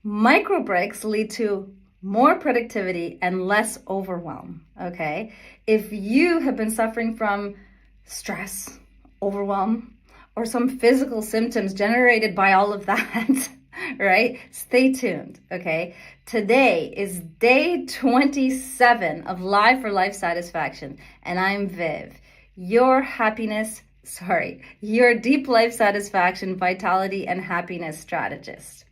Micro breaks lead to more productivity and less overwhelm, okay? If you have been suffering from stress, overwhelm, or some physical symptoms generated by all of that, right? Stay tuned, okay? Today is day 27 of Live for Life Satisfaction, and I'm Viv, your deep life satisfaction, vitality, and happiness strategist,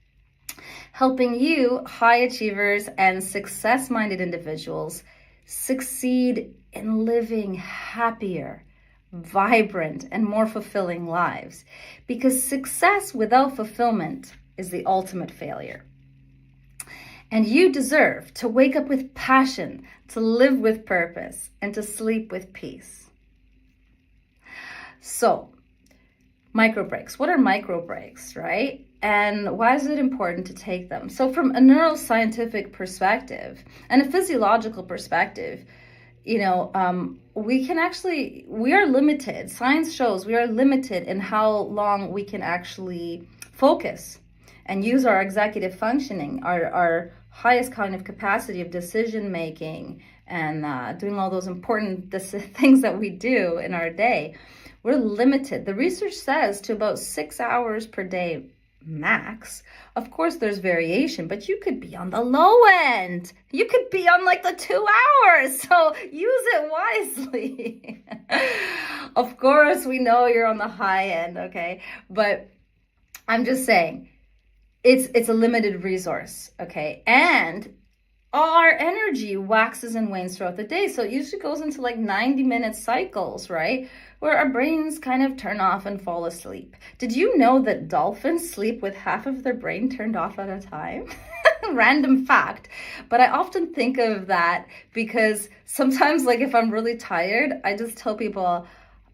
helping you high achievers and success-minded individuals succeed in living happier, vibrant, and more fulfilling lives. Because success without fulfillment is the ultimate failure. And you deserve to wake up with passion, to live with purpose, and to sleep with peace. So, micro breaks. What are micro breaks, right? And why is it important to take them? So from a neuroscientific perspective and a physiological perspective, we are limited. Science shows we are limited in how long we can actually focus and use our executive functioning, our highest kind of capacity of decision making, and doing all those important things that we do in our day. We're limited. The research says to about 6 hours per day max. Of course, there's variation, but you could be on the low end. You could be on like the 2 hours. So use it wisely. Of course, we know you're on the high end, okay? But I'm just saying, it's a limited resource, okay? And our energy waxes and wanes throughout the day. So it usually goes into like 90-minute cycles, right? Where our brains kind of turn off and fall asleep. Did you know that dolphins sleep with half of their brain turned off at a time? Random fact. But I often think of that because sometimes, like, if I'm really tired, I just tell people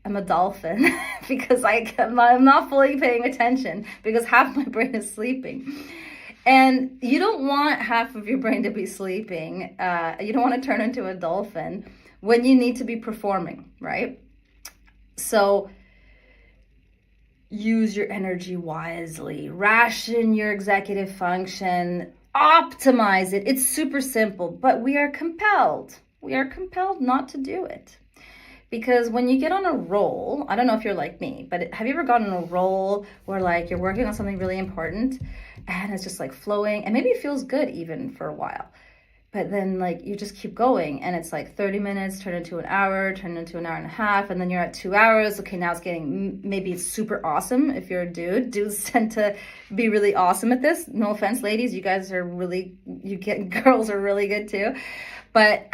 I'm a dolphin because I'm not fully paying attention because half my brain is sleeping. And you don't want half of your brain to be sleeping. You don't want to turn into a dolphin when you need to be performing, right? So use your energy wisely, ration your executive function, optimize it. It's super simple, but we are compelled not to do it. Because when you get on a roll, I don't know if you're like me, but have you ever gotten on a roll where like you're working on something really important and it's just like flowing and maybe it feels good even for a while, but then like you just keep going and it's like 30 minutes turn into an hour, turn into an hour and a half, and then you're at 2 hours. Okay, now it's getting, maybe it's super awesome if you're a dude. Dudes tend to be really awesome at this. No offense, ladies, you guys are really, girls are really good too. But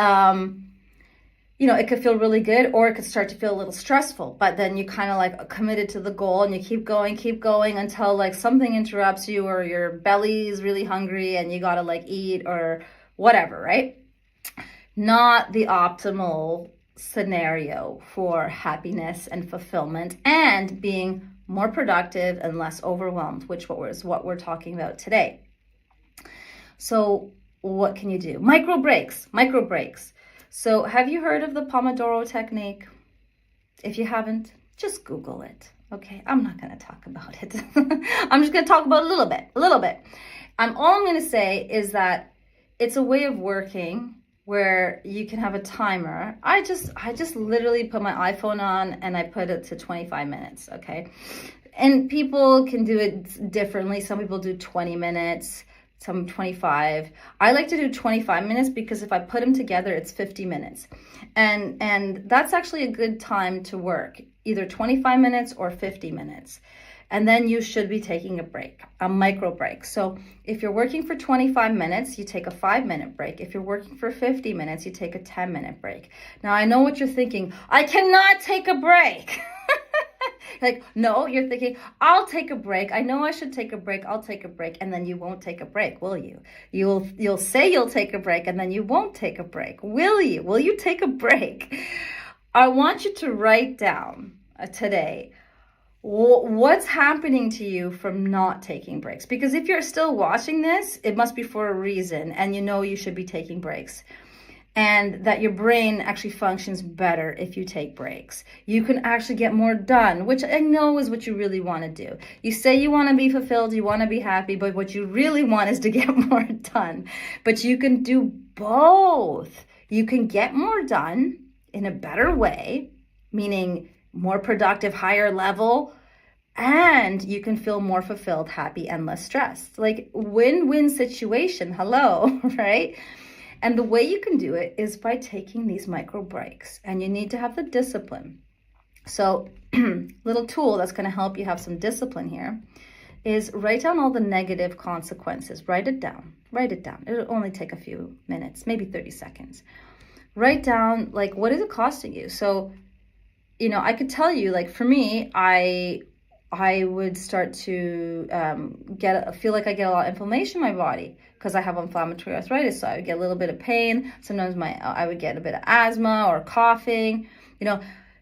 it could feel really good, or it could start to feel a little stressful, but then you kind of like committed to the goal and you keep going until like something interrupts you or your belly is really hungry and you got to like eat or whatever, right? Not the optimal scenario for happiness and fulfillment and being more productive and less overwhelmed, which is what we're talking about today. So what can you do? Micro breaks. So have you heard of the Pomodoro technique? If you haven't, just Google it. Okay, I'm not going to talk about it. I'm just going to talk about a little bit. All I'm going to say is that it's a way of working where you can have a timer. I just literally put my iPhone on and I put it to 25 minutes, okay? And people can do it differently. Some people do 20 minutes. Some 25. I like to do 25 minutes because if I put them together, it's 50 minutes. And that's actually a good time to work, either 25 minutes or 50 minutes. And then you should be taking a break, a micro break. So if you're working for 25 minutes, you take a 5-minute break. If you're working for 50 minutes, you take a 10-minute break. Now I know what you're thinking. I cannot take a break. Like, no, you're thinking, I'll take a break. I know I should take a break. I'll take a break. And then you won't take a break, will you? You'll say you'll take a break and then you won't take a break. Will you? Will you take a break? I want you to write down today what's happening to you from not taking breaks. Because if you're still watching this, it must be for a reason and you know you should be taking breaks. and that your brain actually functions better if you take breaks. You can actually get more done, which I know is what you really want to do. You say you want to be fulfilled, you want to be happy, but what you really want is to get more done. But you can do both. You can get more done in a better way, meaning more productive, higher level, and you can feel more fulfilled, happy, and less stressed. Like win-win situation, hello, right? And the way you can do it is by taking these micro breaks, and you need to have the discipline. So little tool that's going to help you have some discipline here is write down all the negative consequences. Write it down. It'll only take a few minutes, maybe 30 seconds. Write down, like, what is it costing you? So, I could tell you, like, for me, I would start to feel like I get a lot of inflammation in my body because I have inflammatory arthritis. So I would get a little bit of pain. Sometimes I would get a bit of asthma or coughing.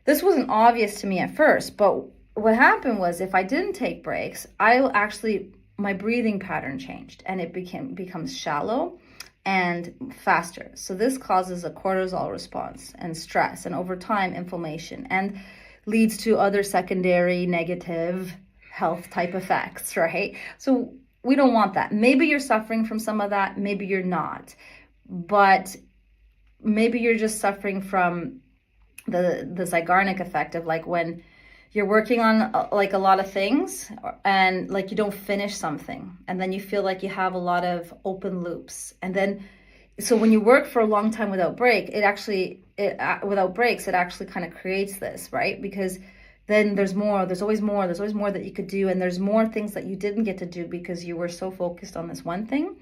This wasn't obvious to me at first, but what happened was if I didn't take breaks, my breathing pattern changed and it becomes shallow and faster. So this causes a cortisol response and stress, and over time inflammation, and leads to other secondary negative health type effects, right? So we don't want that. Maybe you're suffering from some of that, maybe you're not, but maybe you're just suffering from the Zeigarnik effect of, like, when you're working on like a lot of things and like you don't finish something, and then you feel like you have a lot of open loops, and then so when you work for a long time without breaks, it actually kind of creates this, right? Because then there's always more that you could do, and there's more things that you didn't get to do because you were so focused on this one thing.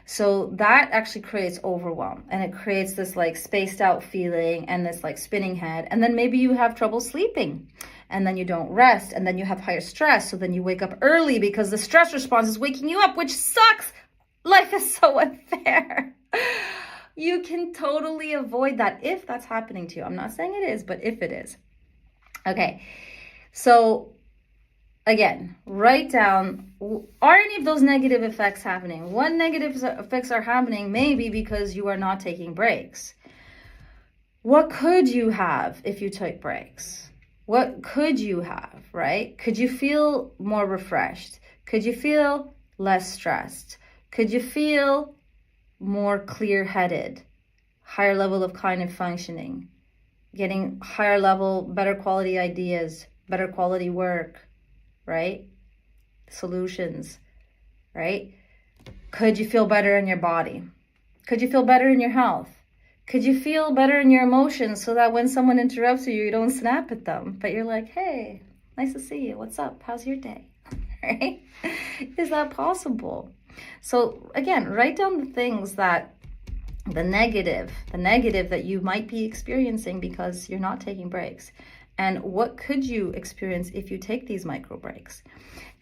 So that actually creates overwhelm, and it creates this like spaced out feeling and this like spinning head. And then maybe you have trouble sleeping, and then you don't rest, and then you have higher stress. So then you wake up early because the stress response is waking you up, which sucks. Life is so unfair. You can totally avoid that if that's happening to you. I'm not saying it is, but if it is. Okay, so again, write down, are any of those negative effects happening? What negative effects are happening? Maybe because you are not taking breaks. What could you have if you took breaks? What could you have, right? Could you feel more refreshed? Could you feel less stressed? Could you feel more clear-headed, higher level of cognitive functioning, getting higher level, better quality ideas, better quality work, right? Solutions, right? Could you feel better in your body? Could you feel better in your health? Could you feel better in your emotions so that when someone interrupts you, you don't snap at them, but you're like, hey, nice to see you. What's up? How's your day? Right? Is that possible? So again, write down the things that the negative that you might be experiencing because you're not taking breaks. And what could you experience if you take these micro breaks?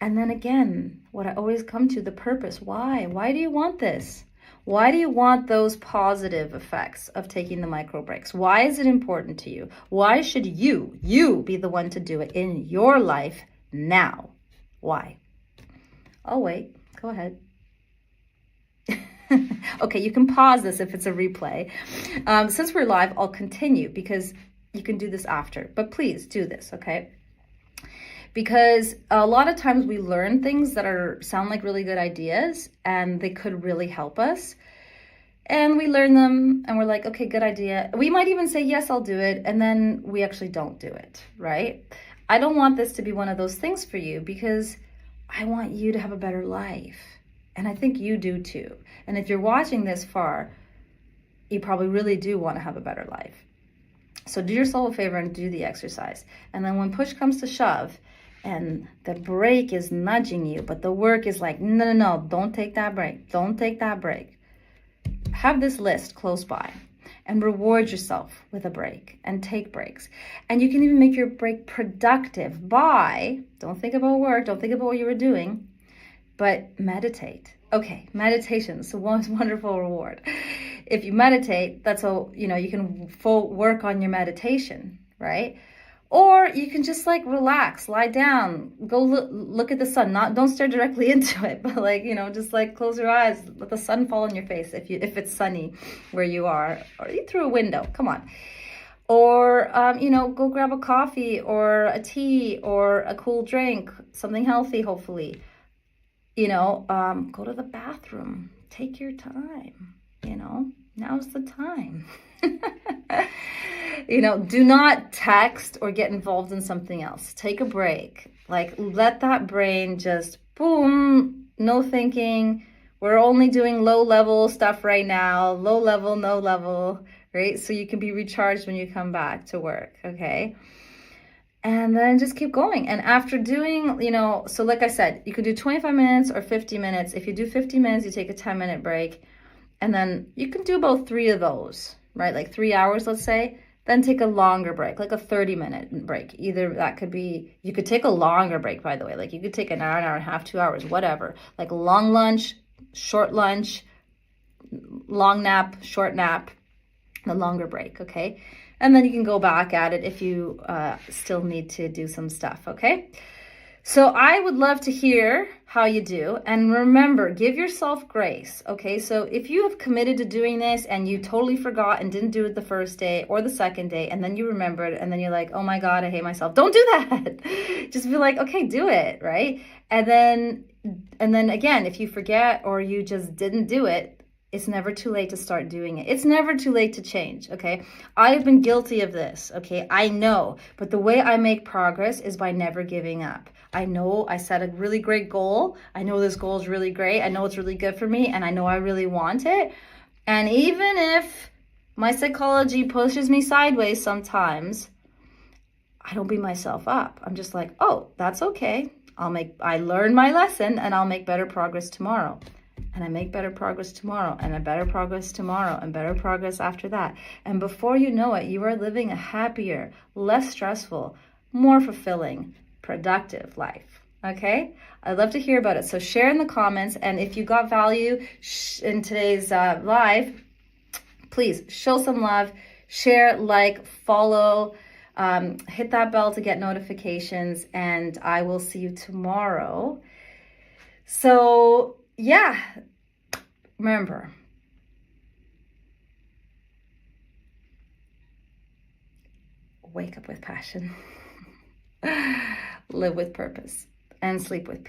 And then again, what I always come to, the purpose. Why? Why do you want this? Why do you want those positive effects of taking the micro breaks? Why is it important to you? Why should you be the one to do it in your life now? Why? Oh, wait, go ahead. Okay, you can pause this if it's a replay. Since we're live, I'll continue because you can do this after, but please do this, okay? Because a lot of times we learn things that sound like really good ideas and they could really help us. And we learn them and we're like, okay, good idea. We might even say, yes, I'll do it. And then we actually don't do it, right? I don't want this to be one of those things for you because I want you to have a better life. And I think you do too. And if you're watching this far, you probably really do want to have a better life. So do yourself a favor and do the exercise. And then when push comes to shove and the break is nudging you, but the work is like, no, don't take that break. Don't take that break. Have this list close by and reward yourself with a break and take breaks. And you can even make your break productive by, don't think about work, don't think about what you were doing, but meditate. Okay, meditation is the most wonderful reward. If you meditate, that's all, you can full work on your meditation, right? Or you can just like relax, lie down, go look at the sun. Don't stare directly into it, but like, just like close your eyes, let the sun fall on your face if it's sunny where you are, or through a window. Come on. Or, go grab a coffee or a tea or a cool drink, something healthy, hopefully. Go to the bathroom. Take your time. Now's the time. Do not text or get involved in something else. Take a break. Like, let that brain just boom, no thinking. We're only doing low level stuff right now. Low level, no level, right? So you can be recharged when you come back to work, okay? And then just keep going. And after doing, so like I said, you could do 25 minutes or 50 minutes. If you do 50 minutes, you take a 10-minute break. And then you can do about 3 of those, right? Like 3 hours, let's say. Then take a longer break, like a 30-minute break. Either that could be, you could take a longer break, by the way. Like you could take an hour and a half, 2 hours, whatever. Like long lunch, short lunch, long nap, short nap, a longer break, okay? And then you can go back at it if you still need to do some stuff, okay? So I would love to hear how you do. And remember, give yourself grace, okay? So if you have committed to doing this and you totally forgot and didn't do it the first day or the second day, and then you remembered, and then you're like, oh my God, I hate myself. Don't do that. Just be like, okay, do it, right? And then again, if you forget or you just didn't do it, it's never too late to start doing it. It's never too late to change, okay? I have been guilty of this, okay? I know, but the way I make progress is by never giving up. I know I set a really great goal. I know this goal is really great. I know it's really good for me, and I know I really want it. And even if my psychology pushes me sideways sometimes, I don't beat myself up. I'm just like, oh, that's okay. I learned my lesson, and I'll make better progress tomorrow. And I make better progress tomorrow, and a better progress tomorrow, and better progress after that. And before you know it, you are living a happier, less stressful, more fulfilling, productive life. Okay? I'd love to hear about it. So share in the comments. And if you got value in today's live, please show some love, share, like, follow, hit that bell to get notifications, and I will see you tomorrow. So yeah, remember, wake up with passion, live with purpose, and sleep with peace.